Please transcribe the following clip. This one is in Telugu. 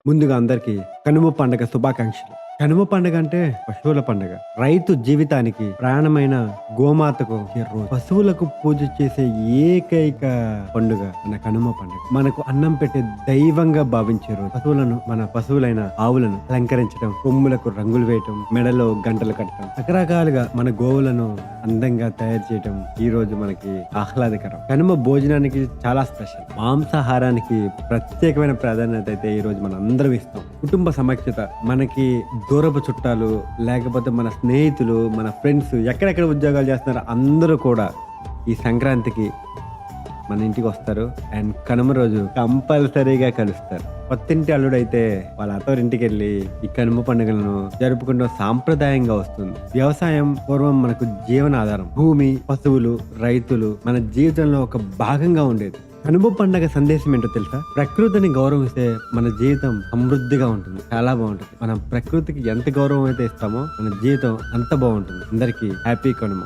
ముందుగా అందరికీ కనుమ పండగ శుభాకాంక్షలు. కనుమ పండగ అంటే పశువుల పండగ. రైతు జీవితానికి ప్రాణమైన గోమాతకు ఈ రోజు పశువులకు పూజ చేసే ఏకైక పండుగ మన కనుమ పండుగ. మనకు అన్నం పెట్టే దైవంగా భావించే రోజు. మన పశువులైన ఆవులను అలంకరించడం, కొమ్ములకు రంగులు వేయటం, మెడలో గంటలు కట్టడం, రకరకాలుగా మన గోవులను అందంగా తయారు చేయటం ఈ రోజు మనకి ఆహ్లాదకరం. కనుమ భోజనానికి చాలా స్పెషల్. మాంసాహారానికి ప్రత్యేకమైన ప్రాధాన్యత అయితే ఈ రోజు మనం అందరం ఇస్తాం. కుటుంబ సమైక్యత, మనకి దూరపు చుట్టాలు, లేకపోతే మన స్నేహితులు, మన ఫ్రెండ్స్ ఎక్కడెక్కడ ఉద్యోగాలు చేస్తున్నారు అందరూ కూడా ఈ సంక్రాంతికి మన ఇంటికి వస్తారు. అండ్ కనుమ రోజు కంపల్సరీగా కలుస్తారు. కొత్తింటి అల్లుడైతే వాళ్ళ అత్తవారింటికి వెళ్ళి ఈ కనుమ పండుగలను జరుపుకుంటూ సాంప్రదాయంగా వస్తుంది. వ్యవసాయం పూర్వం మనకు జీవనాధారం. భూమి, పశువులు, రైతులు మన జీవితంలో ఒక భాగంగా ఉండేది. కనుమ పండగ సందేశం ఏంటో తెలుసా? ప్రకృతిని గౌరవిస్తే మన జీవితం సమృద్ధిగా ఉంటుంది, చాలా బాగుంటుంది. మనం ప్రకృతికి ఎంత గౌరవం అయితే ఇస్తామో మన జీవితం అంత బాగుంటుంది. అందరికీ హ్యాపీ కనుమ.